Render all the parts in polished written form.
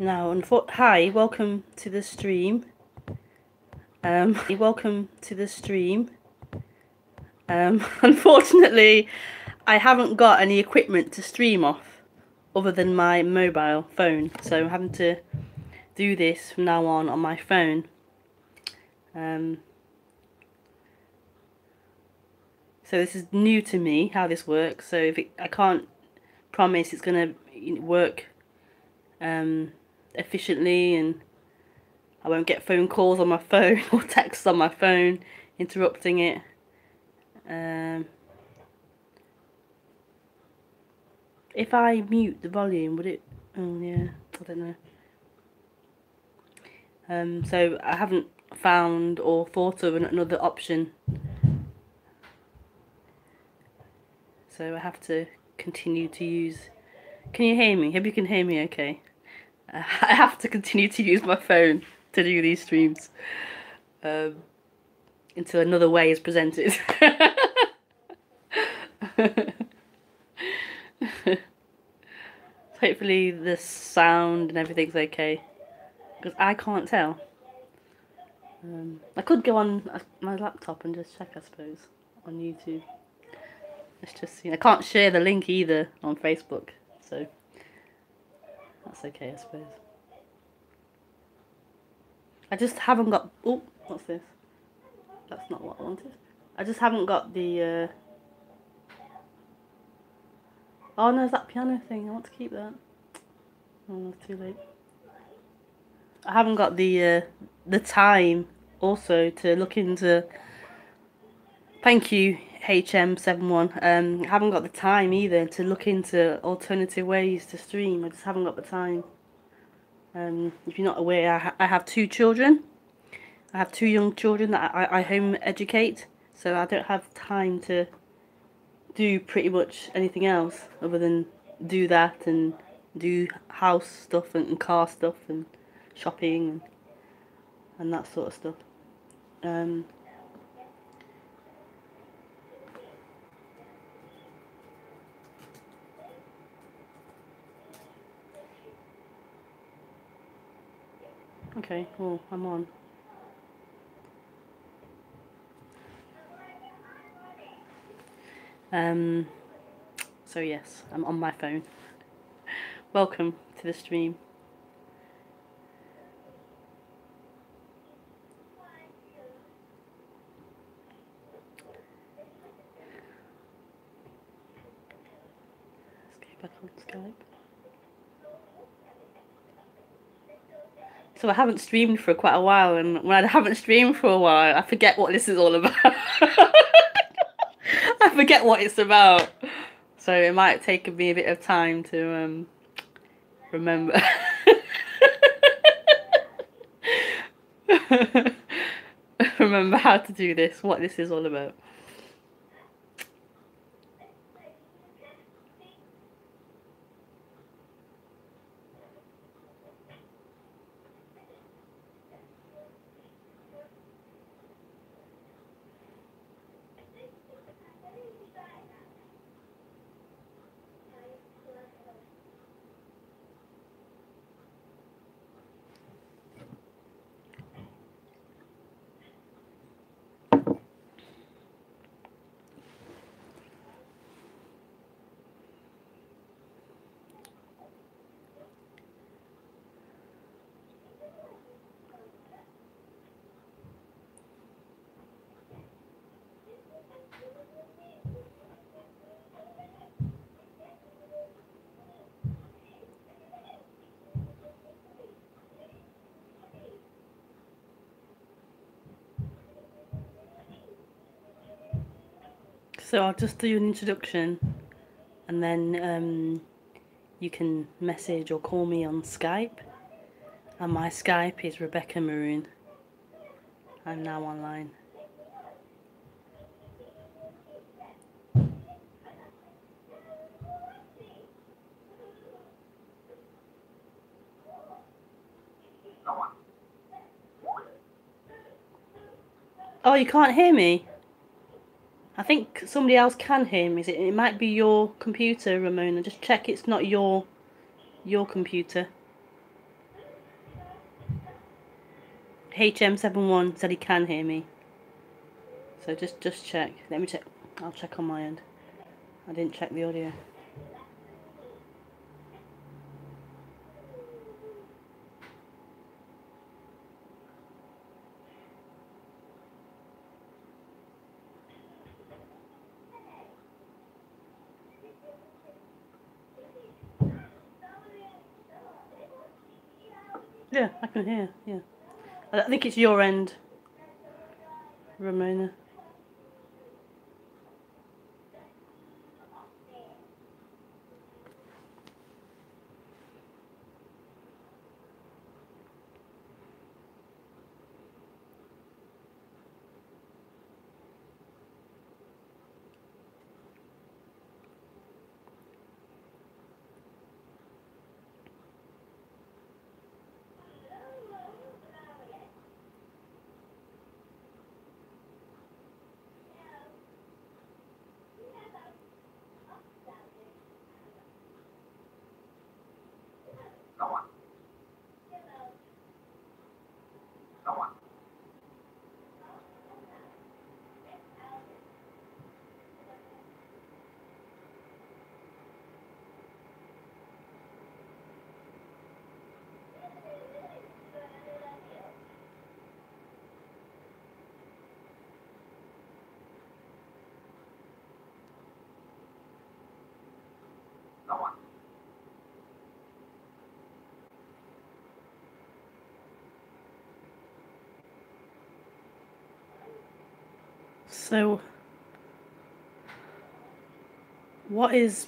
Now, hi, welcome to the stream. Welcome to the stream. Unfortunately, I haven't got any equipment to stream off other than my mobile phone, so I'm having to do this from now on my phone. So this is new to me, how this works. So I can't promise it's gonna work efficiently, and I won't get phone calls on my phone or texts on my phone interrupting it. If I mute the volume, would it? Oh yeah, I don't know. So I haven't found or thought of another option. So I have to continue to use. Can you hear me? Hope you can hear me okay. I have to continue to use my phone to do these streams until another way is presented. Hopefully the sound and everything's okay, because I can't tell. I could go on my laptop and just check, I suppose, on YouTube. Let's just see. I can't share the link either on Facebook, so that's okay, I suppose. I just haven't got... Oh, what's this? That's not what I wanted. I just haven't got the... Oh no, it's that piano thing. I want to keep that. Oh, it's too late. I haven't got the time also to look into... Thank you, HM71. I haven't got the time either to look into alternative ways to stream. I just haven't got the time. If you're not aware, I have 2 children. I have 2 young children that I home educate, so I don't have time to do pretty much anything else other than do that and do house stuff and car stuff and shopping and that sort of stuff. Okay, well, I'm on. So yes, I'm on my phone. Welcome to the stream. Let's go back on Skype. So I haven't streamed for quite a while, and when I haven't streamed for a while, I forget what this is all about. I forget what it's about. So it might take me a bit of time to remember. Remember how to do this, what this is all about. So I'll just do an introduction, and then you can message or call me on Skype, and my Skype is Rebekah Maroon. I'm now online. Oh, you can't hear me? I think somebody else can hear me. It might be your computer, Ramona. Just check it's not your computer. HM71 said he can hear me. So just check. Let me check. I'll check on my end. I didn't check the audio. Yeah, I can hear. Yeah. I think it's your end, Ramona. So, what is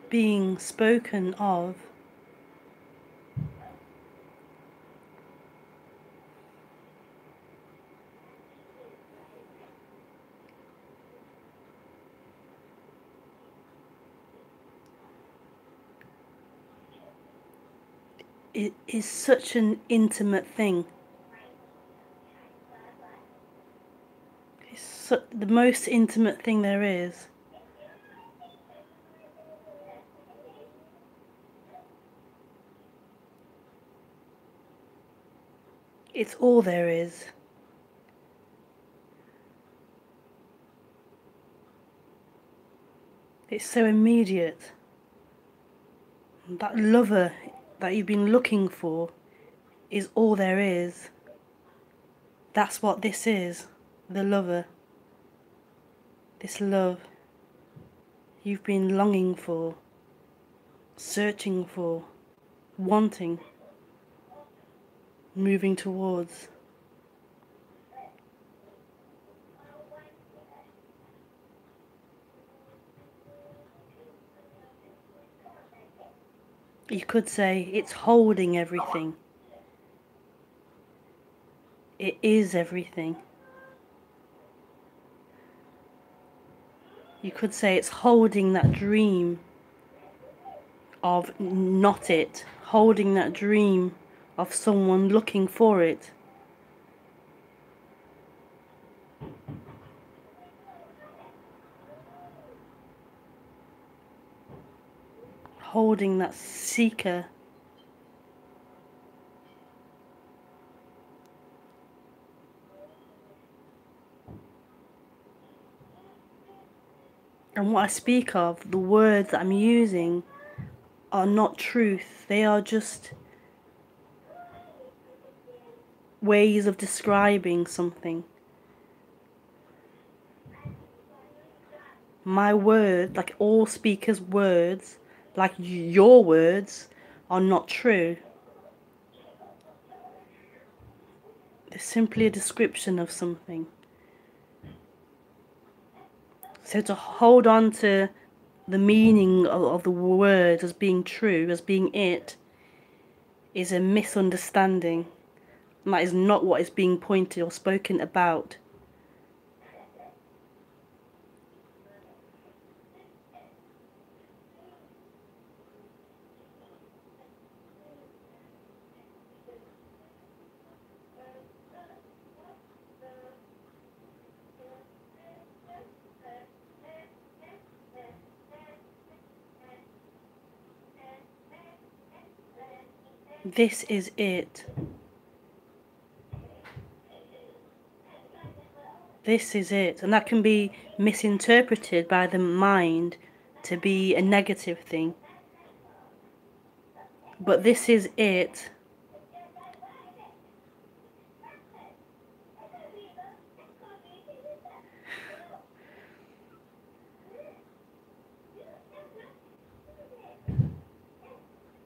being spoken of is such an intimate thing. It's the most intimate thing there is. It's all there is. It's so immediate. That lover that you've been looking for is all there is. That's what this is. The lover. This love you've been longing for, searching for, wanting, moving towards. You could say it's holding everything. It is everything. You could say it's holding that dream of not it, holding that dream of someone looking for it. Holding that seeker. And what I speak of, the words that I'm using, are not truth. They are just ways of describing something. My words, like all speakers' words, like your words, are not true. They're simply a description of something. So to hold on to the meaning of the word as being true, as being it, is a misunderstanding. And that is not what is being pointed or spoken about. This is it. This is it. And that can be misinterpreted by the mind to be a negative thing. But this is it.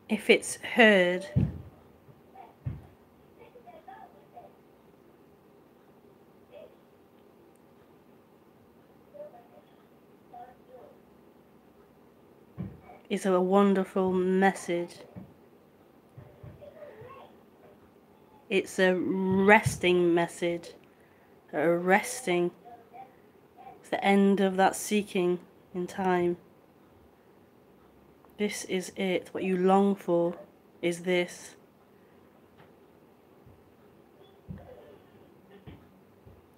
If it's heard, it's a wonderful message. It's a resting message. A resting. It's the end of that seeking in time. This is it. What you long for is this.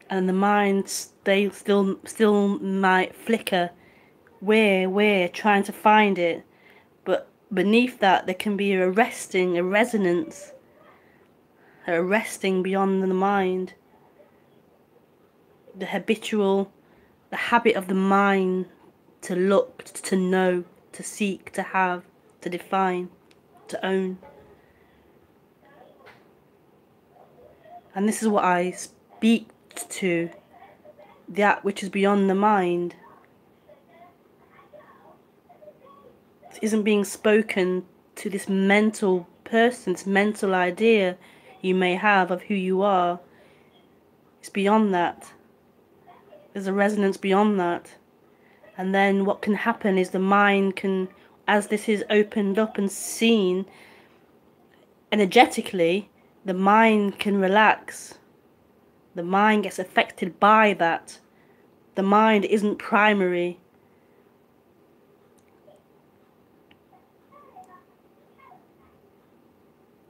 And the mind still might flicker. We're trying to find it. But beneath that there can be a resting, a resonance. A resting beyond the mind. The habitual, the habit of the mind to look, to know, to seek, to have, to define, to own. And this is what I speak to, that which is beyond the mind. It isn't being spoken to this mental person, this mental idea you may have of who you are. It's beyond that. There's a resonance beyond that. And then what can happen is the mind can, as this is opened up and seen, energetically, the mind can relax. The mind gets affected by that. The mind isn't primary.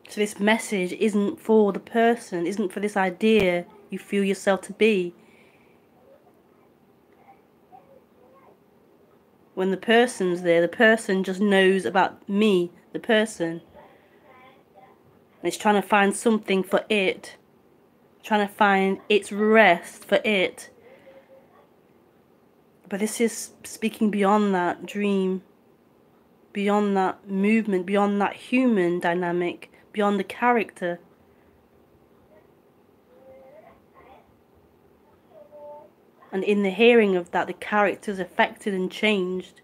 So this message isn't for the person, isn't for this idea you feel yourself to be. When the person's there, the person just knows about me, the person. And it's trying to find something for it. Trying to find its rest for it. But this is speaking beyond that dream. Beyond that movement, beyond that human dynamic, beyond the character. And in the hearing of that, the character's affected and changed.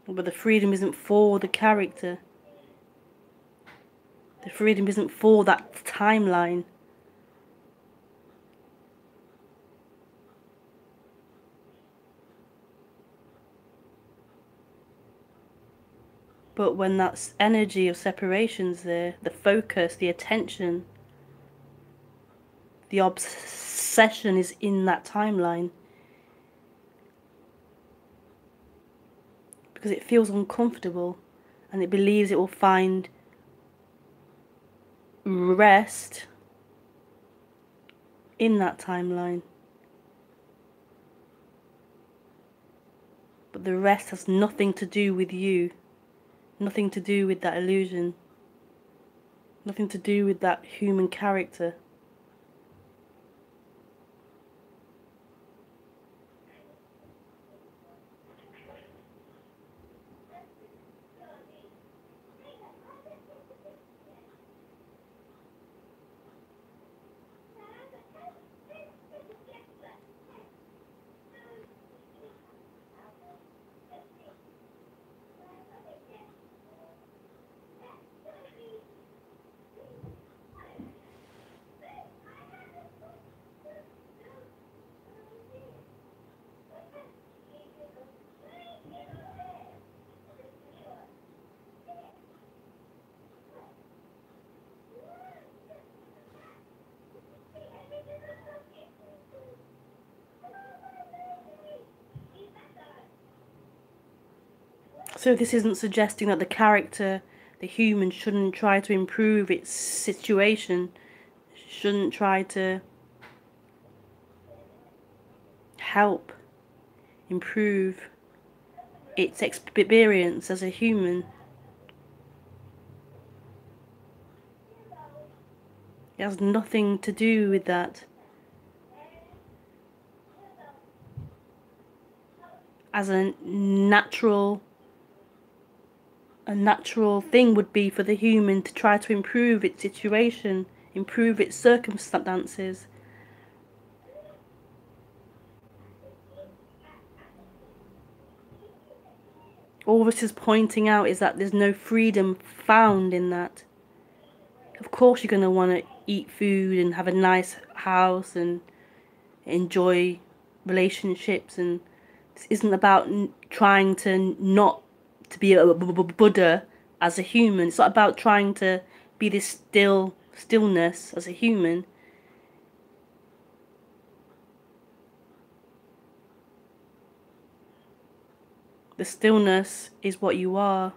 But the freedom isn't for the character. The freedom isn't for that timeline. But when that energy of separation's there, the focus, the attention, the obsession is in that timeline. Because it feels uncomfortable and it believes it will find rest in that timeline. But the rest has nothing to do with you. Nothing to do with that illusion. Nothing to do with that human character. So this isn't suggesting that the character, the human, shouldn't try to improve its situation, shouldn't try to help improve its experience as a human. It has nothing to do with that. As a natural thing would be for the human to try to improve its situation, improve its circumstances. All this is pointing out is that there's no freedom found in that. Of course you're going to want to eat food and have a nice house and enjoy relationships, and this isn't about trying to not to be a Buddha as a human. It's not about trying to be this stillness as a human. The stillness is what you are.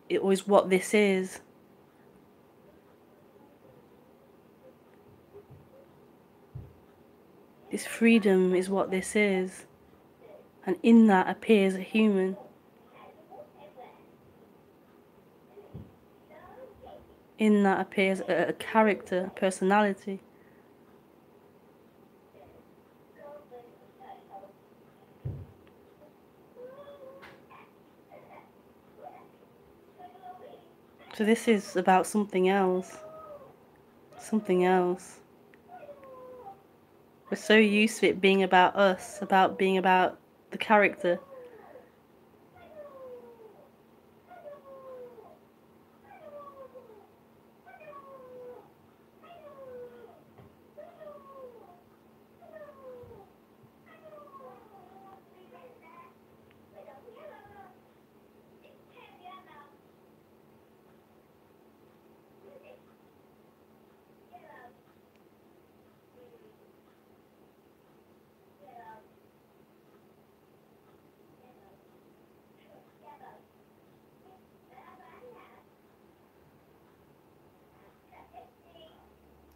It is what this is. This freedom is what this is. And in that appears a human. In that appears a character, a personality. So this is about something else. Something else. We're so used to it being about us, about being about the character.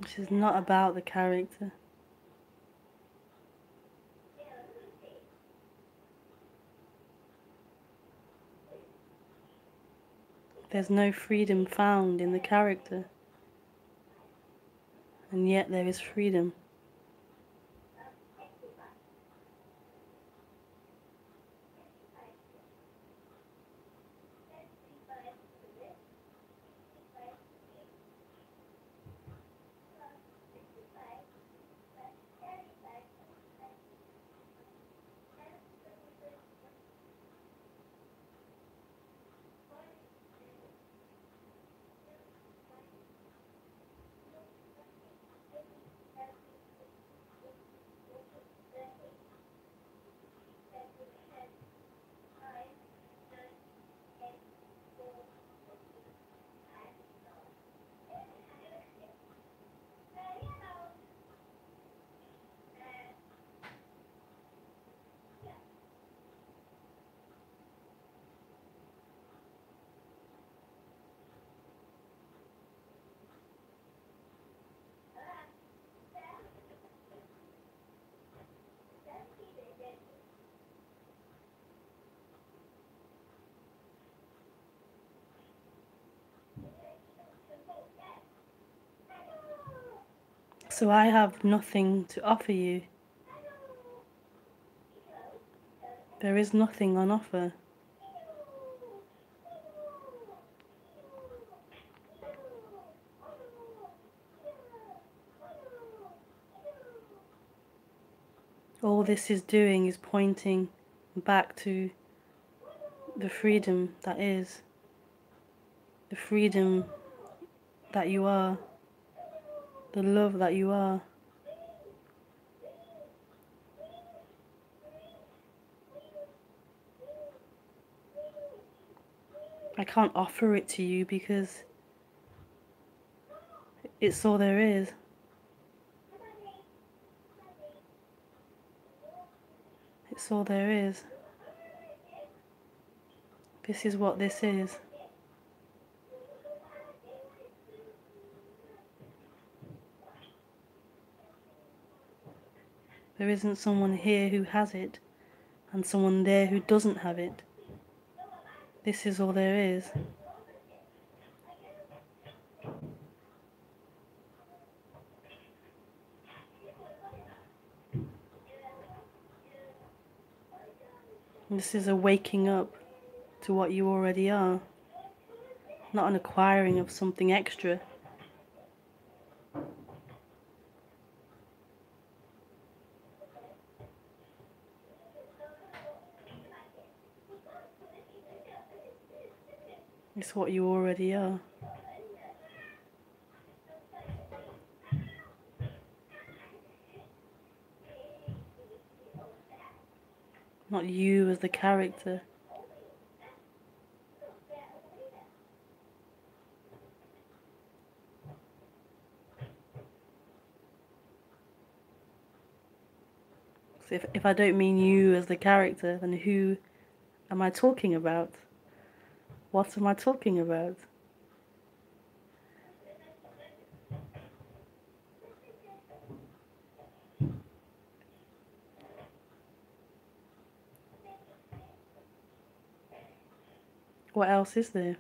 This is not about the character. There's no freedom found in the character. And yet there is freedom. So I have nothing to offer you. There is nothing on offer. All this is doing is pointing back to the freedom that is, the freedom that you are, the love that you are. I can't offer it to you because it's all there is. It's all there is. This is what this is. There isn't someone here who has it and someone there who doesn't have it. This is all there is. This is a waking up to what you already are, not an acquiring of something extra. It's what you already are. Not you as the character. So if I don't mean you as the character, then who am I talking about? What am I talking about? What else is there?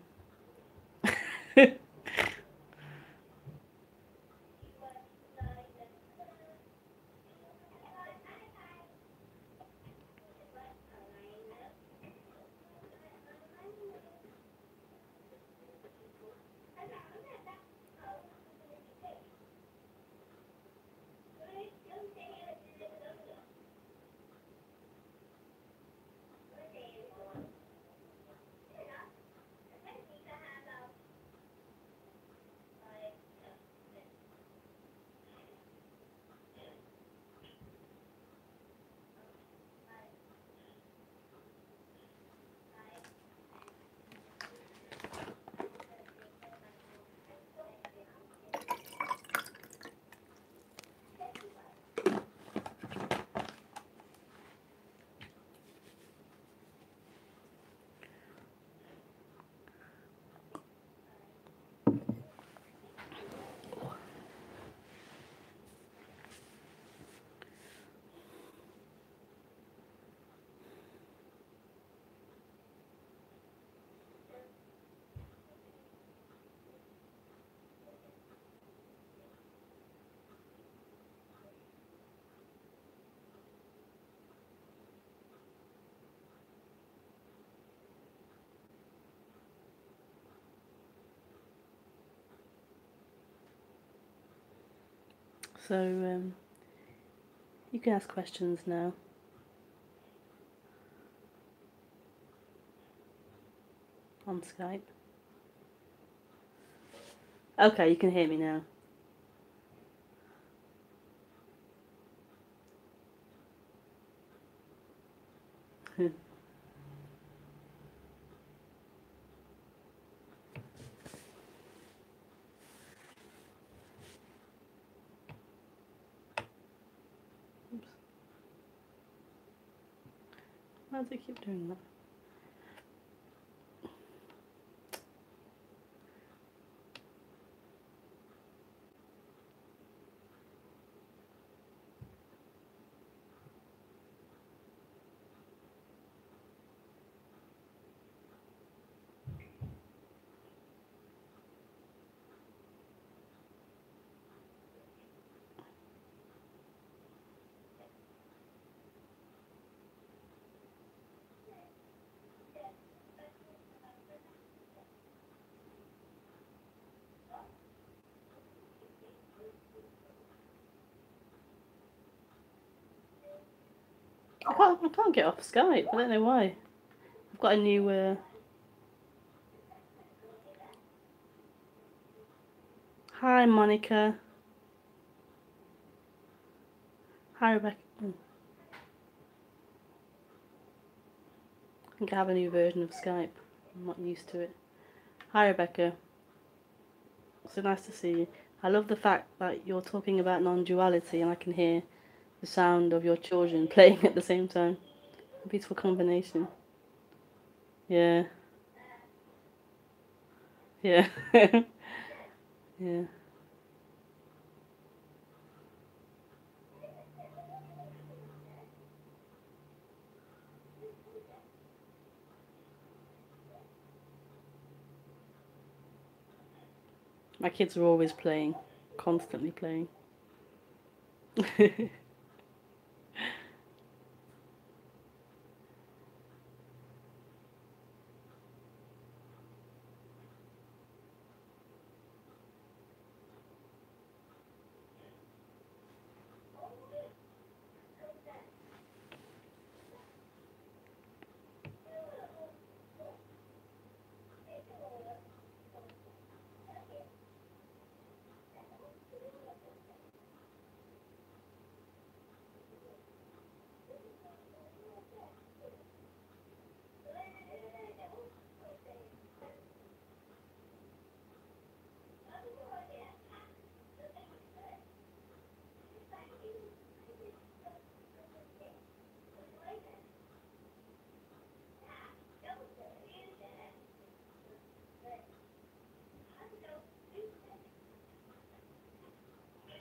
So, you can ask questions now. On Skype. Okay, you can hear me now. Oops. Why does it keep doing that? I can't get off Skype. I don't know why. I've got a new. Hi, Monica. Hi, Rebecca. I think I have a new version of Skype. I'm not used to it. Hi, Rebecca. So nice to see you. I love the fact that you're talking about non-duality and I can hear the sound of your children playing at the same time. A beautiful combination. Yeah. Yeah. Yeah. My kids are always playing, constantly playing.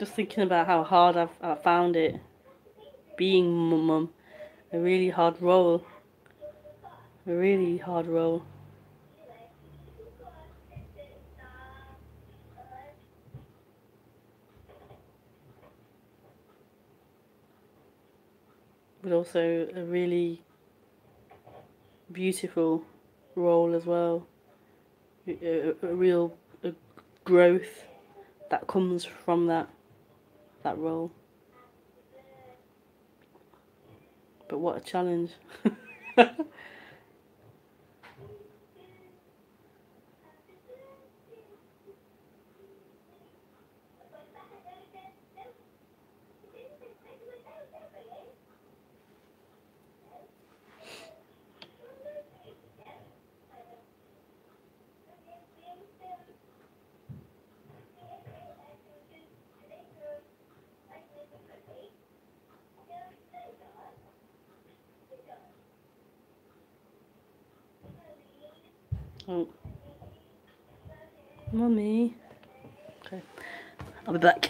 Just thinking about how hard I found it being mum. A really hard role. A really hard role. But also a really beautiful role as well. A real growth that comes from that role. But what a challenge. Oh, mummy. Okay, I'll be back.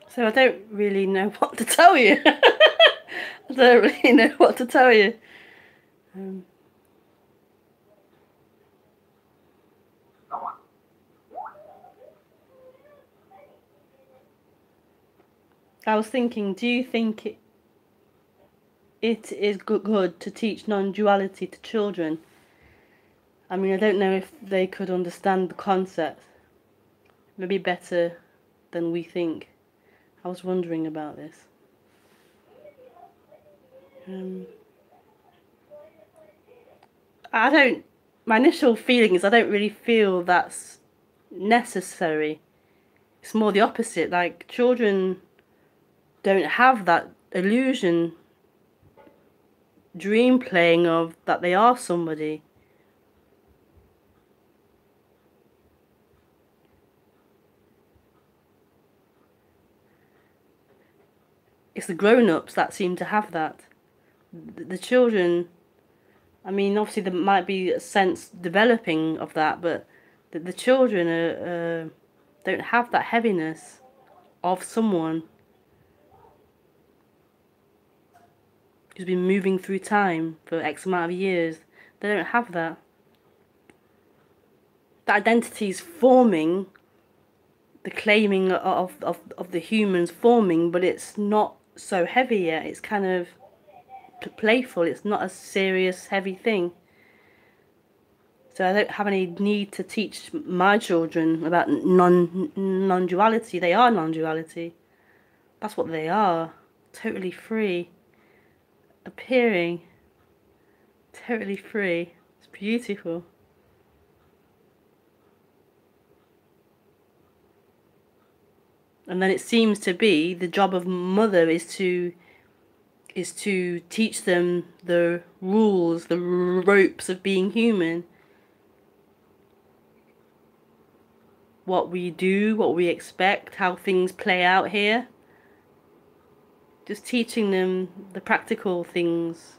So I don't really know what to tell you. I don't really know what to tell you. I was thinking, do you think it is good to teach non-duality to children? I mean, I don't know if they could understand the concept. Maybe better than we think. I was wondering about this. My initial feeling is I don't really feel that's necessary. It's more the opposite. Like, children don't have that illusion, dream playing of that they are somebody. It's the grown-ups that seem to have that. The children, I mean, obviously there might be a sense developing of that, but the children don't have that heaviness of someone who's been moving through time for X amount of years. They don't have that. The identity is forming, the claiming of the humans forming, but it's not so heavy yet. It's kind of playful. It's not a serious, heavy thing. So I don't have any need to teach my children about non-duality. They are non-duality. That's what they are. Totally free. Appearing. Totally free. It's beautiful. And then it seems to be the job of mother is to teach them the rules, the ropes of being human. What we do, what we expect, how things play out here. Just teaching them the practical things.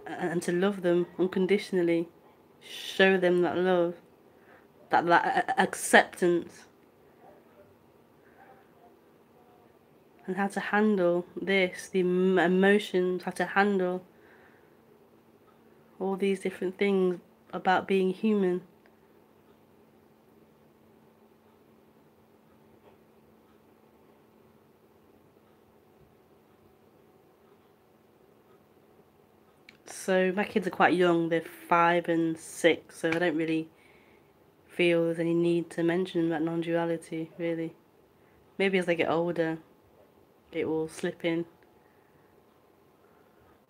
And to love them unconditionally. Show them that love. That acceptance. And how to handle this, the emotions, how to handle all these different things about being human. So my kids are quite young, they're 5 and 6, so I don't really feel there's any need to mention that non-duality, really. Maybe as they get older, it will slip in.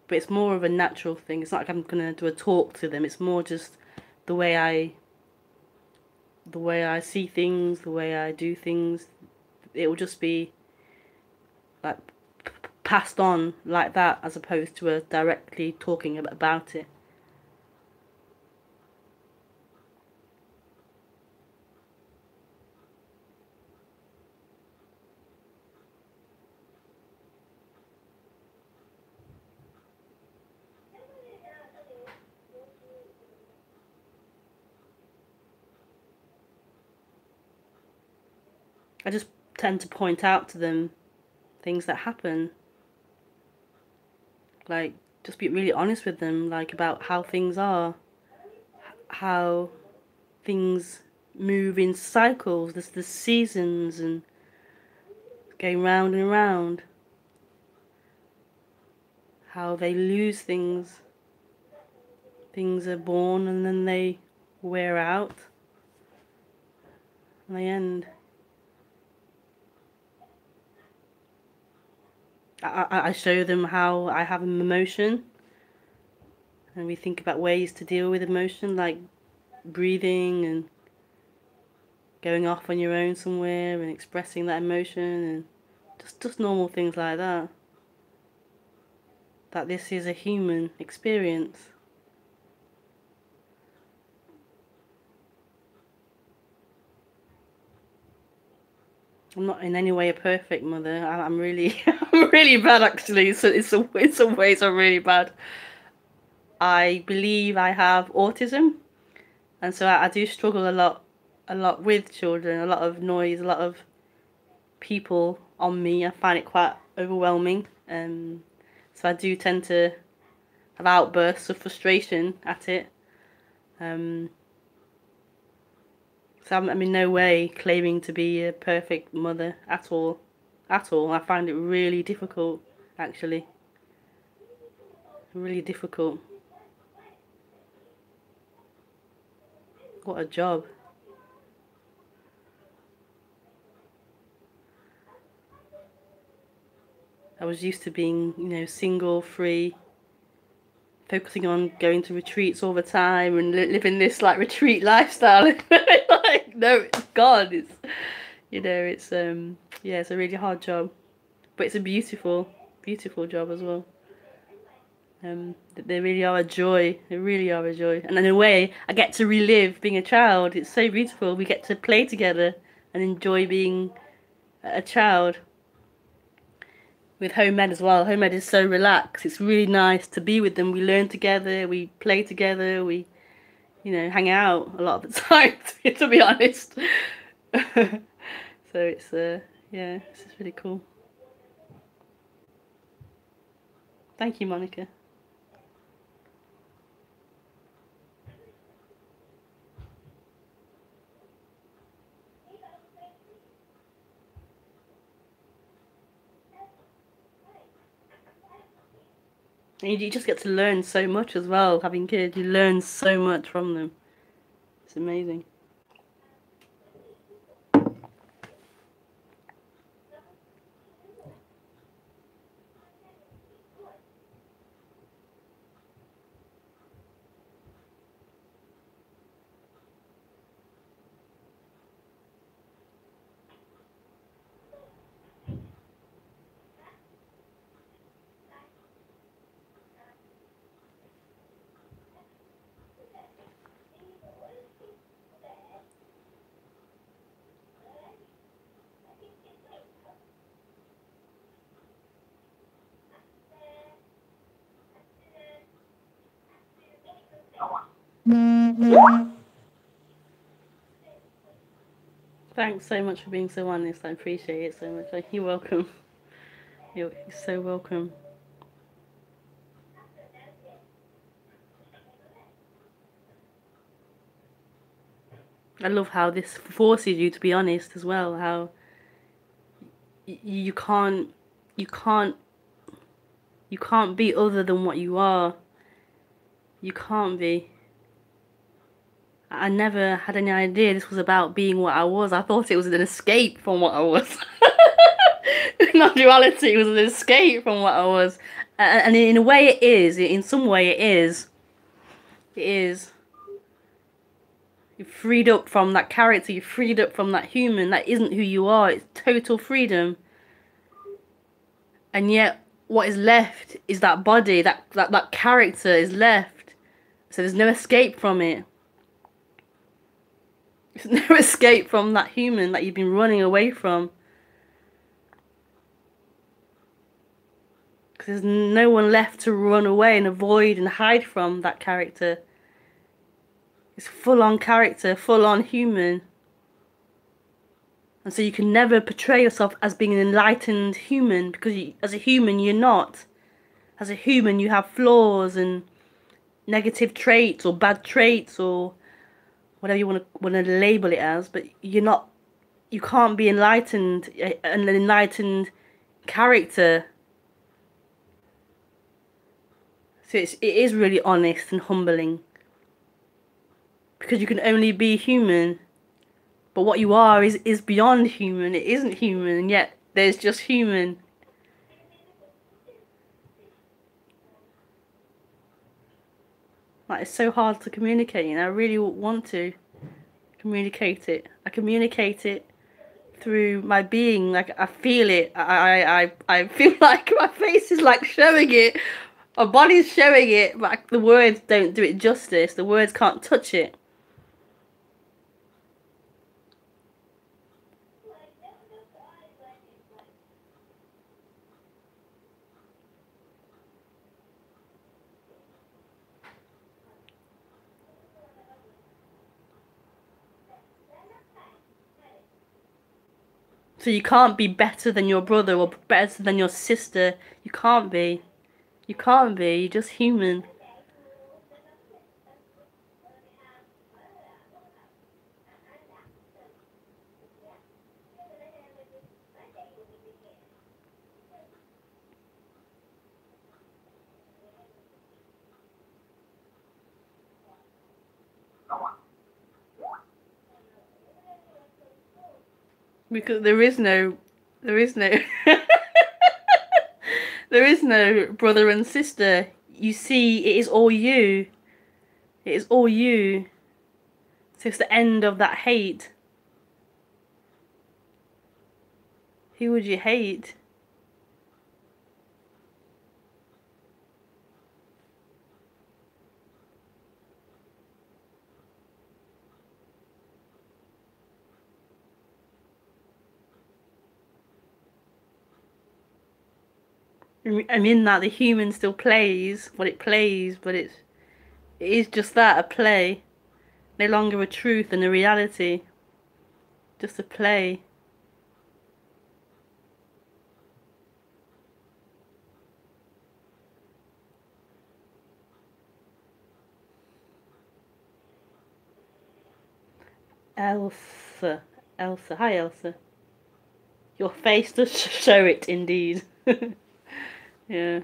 But it's more of a natural thing. It's not like I'm going to do a talk to them. It's more just the way I see things, the way I do things. It will just be like passed on like that, as opposed to directly talking about it. I just tend to point out to them things that happen. Like, just be really honest with them, like, about how things are, how things move in cycles. There's the seasons and going round and round. How they lose things. Things are born and then they wear out and they end. I show them how I have an emotion, and we think about ways to deal with emotion, like breathing and going off on your own somewhere and expressing that emotion, and just normal things like that. That this is a human experience. I'm not in any way a perfect mother. I'm really, I'm really bad actually. So in some ways I'm really bad. I believe I have autism, and so I do struggle a lot with children. A lot of noise, a lot of people on me. I find it quite overwhelming. So I do tend to have outbursts of frustration at it. So I'm in no way claiming to be a perfect mother at all. At all. I find it really difficult, actually. Really difficult. What a job. I was used to being, single, free, focusing on going to retreats all the time and living this like retreat lifestyle. Like, no, it's gone. It's, it's it's a really hard job, but it's a beautiful, beautiful job as well. They really are a joy. They really are a joy, and in a way, I get to relive being a child. It's so beautiful. We get to play together and enjoy being a child. With home ed as well. Home ed is so relaxed. It's really nice to be with them. We learn together, we play together, we, hang out a lot of the time, to be honest. So it's, it's just really cool. Thank you, Monica. And you just get to learn so much as well, having kids. You learn so much from them. It's amazing. Thanks so much for being so honest. I appreciate it so much. You're welcome. You're so welcome. I love how this forces you to be honest as well. How you can't be other than what you are. You can't be. I never had any idea this was about being what I was. I thought it was an escape from what I was. Non-duality was an escape from what I was. And in a way it is. In some way it is. It is. You're freed up from that character. You're freed up from that human. That isn't who you are. It's total freedom. And yet what is left is that body. That character is left. So there's no escape from it. There's no escape from that human that you've been running away from. Because there's no one left to run away and avoid and hide from that character. It's full-on character, full-on human. And so you can never portray yourself as being an enlightened human, because as a human you're not. As a human you have flaws and negative traits or bad traits or whatever you want to label it as, but you're not. You can't be enlightened, an enlightened character. So it is really honest and humbling, because you can only be human, but what you are is beyond human. It isn't human, and yet there's just human. Like, it's so hard to communicate, and I really want to communicate it. I communicate it through my being. Like, I feel it. I feel like my face is like showing it. My body's showing it, but the words don't do it justice. The words can't touch it. So you can't be better than your brother or better than your sister. You can't be. You can't be. You're just human. Because there is no there is no brother and sister. You see, it is all you. It is all you. So it's the end of that hate. Who would you hate? And in that, the human still plays what it plays, but it is just that, a play. No longer a truth and a reality. Just a play. Elsa. Elsa. Hi, Elsa. Your face does show it, indeed. Yeah.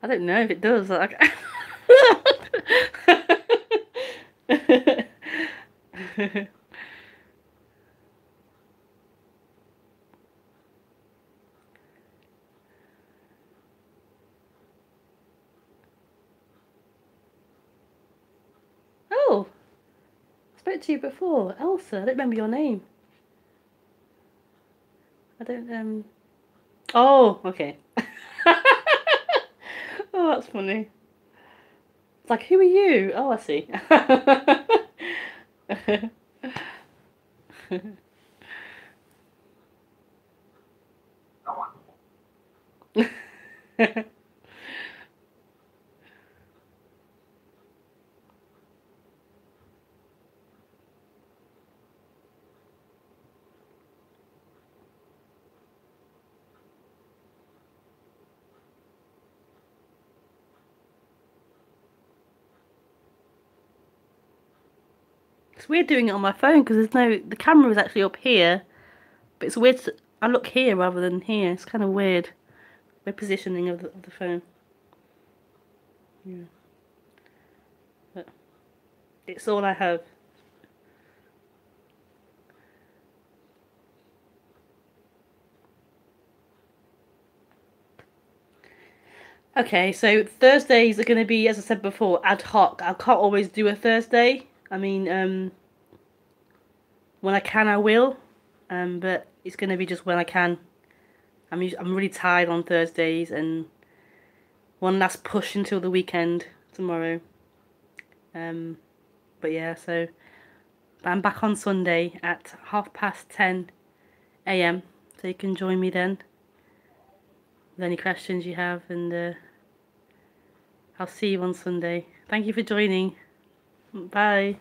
I don't know if it does. Like... Oh, I spoke to you before, Elsa. I don't remember your name. I don't. Oh, okay. Oh, that's funny. It's like, who are you? Oh, I see. It's weird doing it on my phone because the camera is actually up here, but it's weird. I look here rather than here. It's kind of weird. The positioning of the phone. Yeah. But it's all I have. Okay, so Thursdays are going to be, as I said before, ad hoc. I can't always do a Thursday. I mean, when I can, I will. But it's going to be just when I can. I'm really tired on Thursdays, and one last push until the weekend tomorrow. But yeah, so I'm back on Sunday at 10:30 a.m. So you can join me then with any questions you have, and I'll see you on Sunday. Thank you for joining. Bye.